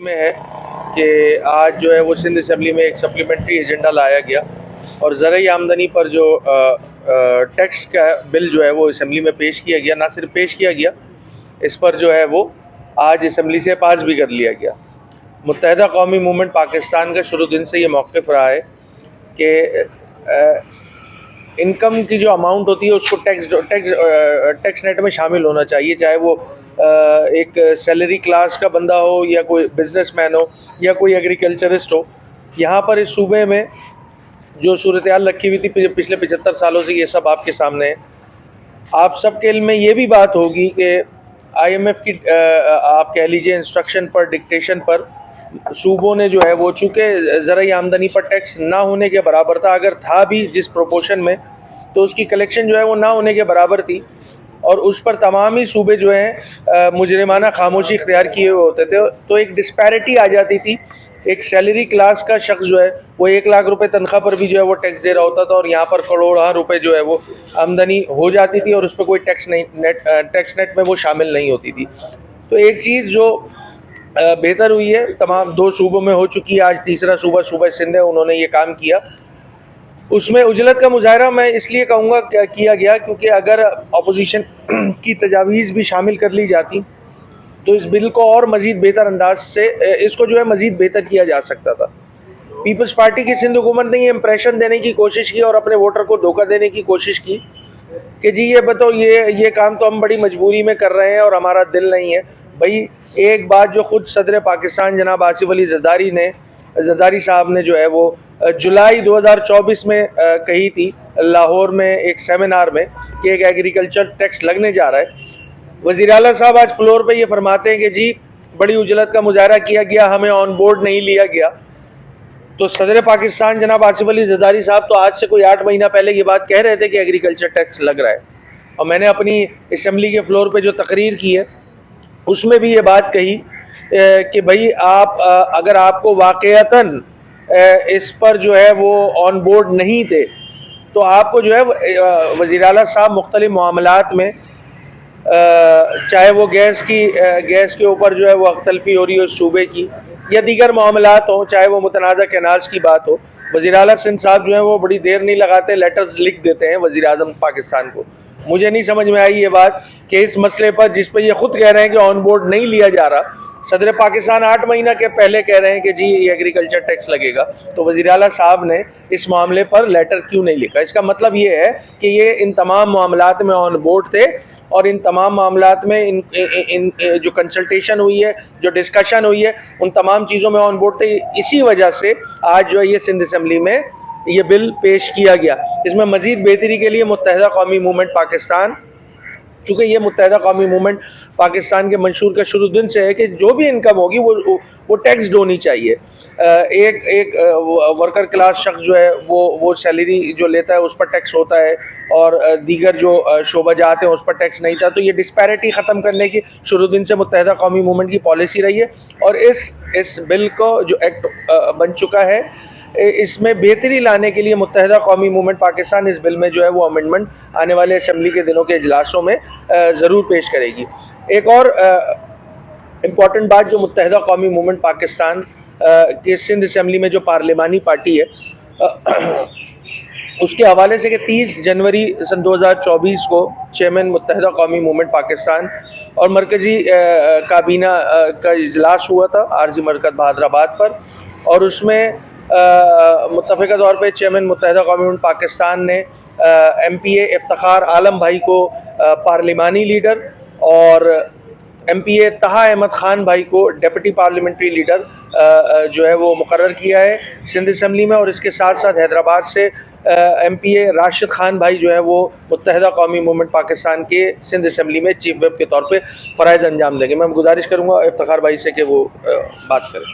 میں ہے کہ آج جو ہے وہ سندھ اسمبلی میں ایک سپلیمنٹری ایجنڈا لایا گیا اور زرعی آمدنی پر جو ٹیکس کا بل جو ہے وہ اسمبلی میں پیش کیا گیا. نہ صرف پیش کیا گیا، اس پر جو ہے وہ آج اسمبلی سے پاس بھی کر لیا گیا. متحدہ قومی موومنٹ پاکستان کا شروع دن سے یہ موقف رہا ہے کہ انکم کی جو اماؤنٹ ہوتی ہے اس کو ٹیکس نیٹ میں شامل ہونا چاہیے، چاہے وہ ایک سیلری کلاس کا بندہ ہو یا کوئی بزنس مین ہو یا کوئی ایگریکلچرسٹ ہو. یہاں پر اس صوبے میں جو صورتحال رکھی ہوئی تھی پچھلے 75 سالوں سے، یہ سب آپ کے سامنے ہے. آپ سب کے علم میں یہ بھی بات ہوگی کہ آئی ایم ایف کی آپ کہہ لیجئے انسٹرکشن پر، ڈکٹیشن پر صوبوں نے جو ہے وہ چونکہ زرعی آمدنی پر ٹیکس نہ ہونے کے برابر تھا، اگر تھا بھی جس پروپورشن میں، تو اس کی کلیکشن جو ہے وہ نہ ہونے کے برابر تھی، اور اس پر تمام ہی صوبے جو ہیں مجرمانہ خاموشی اختیار کیے ہوئے ہوتے تھے. تو ایک ڈسپیرٹی آ جاتی تھی. ایک سیلری کلاس کا شخص جو ہے وہ 1 لاکھ روپے تنخواہ پر بھی جو ہے وہ ٹیکس دے رہا ہوتا تھا، اور یہاں پر کروڑاں روپے جو ہے وہ آمدنی ہو جاتی تھی اور اس پہ کوئی ٹیکس نیٹ میں وہ شامل نہیں ہوتی تھی. تو ایک چیز جو بہتر ہوئی ہے، تمام 2 صوبوں میں ہو چکی ہے، آج تیسرا صوبہ سندھ ہے، انہوں نے یہ کام کیا. اس میں عجلت کا مظاہرہ میں اس لیے کہوں گا کیا گیا کیونکہ اگر اپوزیشن کی تجاویز بھی شامل کر لی جاتی تو اس بل کو اور مزید بہتر انداز سے اس کو جو ہے مزید بہتر کیا جا سکتا تھا. پیپلز پارٹی کی سندھ حکومت نے یہ امپریشن دینے کی کوشش کی اور اپنے ووٹر کو دھوکہ دینے کی کوشش کی کہ جی یہ بتاؤ یہ کام تو ہم بڑی مجبوری میں کر رہے ہیں اور ہمارا دل نہیں ہے. بھائی ایک بات جو خود صدر پاکستان جناب آصف علی زرداری صاحب نے جو ہے وہ جولائی 2024 میں کہی تھی لاہور میں ایک سیمینار میں کہ ایک ایگریکلچر ٹیکس لگنے جا رہا ہے. وزیر اعلیٰ صاحب آج فلور پہ یہ فرماتے ہیں کہ جی بڑی عجلت کا مظاہرہ کیا گیا، ہمیں آن بورڈ نہیں لیا گیا. تو صدر پاکستان جناب آصف علی زرداری صاحب تو آج سے کوئی 8 مہینہ پہلے یہ بات کہہ رہے تھے کہ ایگریکلچر ٹیکس لگ رہا ہے، اور میں نے اپنی اسمبلی کے فلور پہ جو تقریر کی ہے اس میں بھی یہ بات کہی کہ بھائی آپ اگر آپ کو واقعتاً اس پر جو ہے وہ آن بورڈ نہیں تھے تو آپ کو جو ہے وزیر اعلیٰ صاحب مختلف معاملات میں چاہے وہ گیس کے اوپر جو ہے وہ اختلفی ہو رہی ہو صوبے کی یا دیگر معاملات ہوں، چاہے وہ متنازع کینالز کی بات ہو، وزیر اعلیٰ سندھ صاحب جو ہیں وہ بڑی دیر نہیں لگاتے، لیٹرز لکھ دیتے ہیں وزیر اعظم پاکستان کو. مجھے نہیں سمجھ میں آئی یہ بات کہ اس مسئلے پر جس پہ یہ خود کہہ رہے ہیں کہ آن بورڈ نہیں لیا جا رہا، صدر پاکستان 8 مہینہ کے پہلے کہہ رہے ہیں کہ جی یہ ایگریکلچر ٹیکس لگے گا، تو وزیر اعلیٰ صاحب نے اس معاملے پر لیٹر کیوں نہیں لکھا؟ اس کا مطلب یہ ہے کہ یہ ان تمام معاملات میں آن بورڈ تھے، اور ان تمام معاملات میں ان جو کنسلٹیشن ہوئی ہے، جو ڈسکشن ہوئی ہے، ان تمام چیزوں میں آن بورڈ تھے. اسی وجہ سے آج جو ہے یہ سندھ اسمبلی میں یہ بل پیش کیا گیا. اس میں مزید بہتری کے لیے متحدہ قومی موومنٹ پاکستان، چونکہ یہ متحدہ قومی موومنٹ پاکستان کے منشور کا شروع دن سے ہے کہ جو بھی انکم ہوگی وہ ٹیکسڈ ہونی چاہیے. ایک ورکر کلاس شخص جو ہے وہ سیلری جو لیتا ہے اس پر ٹیکس ہوتا ہے، اور دیگر جو شعبہ جات ہیں اس پر ٹیکس نہیں تھا. تو یہ ڈسپیرٹی ختم کرنے کی شروع دن سے متحدہ قومی موومنٹ کی پالیسی رہی ہے، اور اس بل کو جو ایکٹ بن چکا ہے اس میں بہتری لانے کے لیے متحدہ قومی موومنٹ پاکستان اس بل میں جو ہے وہ امینڈمنٹ آنے والے اسمبلی کے دنوں کے اجلاسوں میں ضرور پیش کرے گی. ایک اور امپورٹنٹ بات جو متحدہ قومی موومنٹ پاکستان کے سندھ اسمبلی میں جو پارلیمانی پارٹی ہے اس کے حوالے سے کہ 30 جنوری سن 2024 کو چیئرمین متحدہ قومی موومنٹ پاکستان اور مرکزی کابینہ کا اجلاس ہوا تھا عارضی مرکز بہادر آباد پر، اور اس میں متفقہ طور پہ چیئرمین متحدہ قومی موومنٹ پاکستان نے ایم پی اے افتخار عالم بھائی کو پارلیمانی لیڈر اور ایم پی اے طہا احمد خان بھائی کو ڈیپٹی پارلیمنٹری لیڈر جو ہے وہ مقرر کیا ہے سندھ اسمبلی میں. اور اس کے ساتھ ساتھ حیدرآباد سے ایم پی اے راشد خان بھائی جو ہے وہ متحدہ قومی موومنٹ پاکستان کے سندھ اسمبلی میں چیف ویپ کے طور پہ فرائض انجام دیں گے. میں گزارش کروں گا افتخار بھائی سے کہ وہ بات کریں.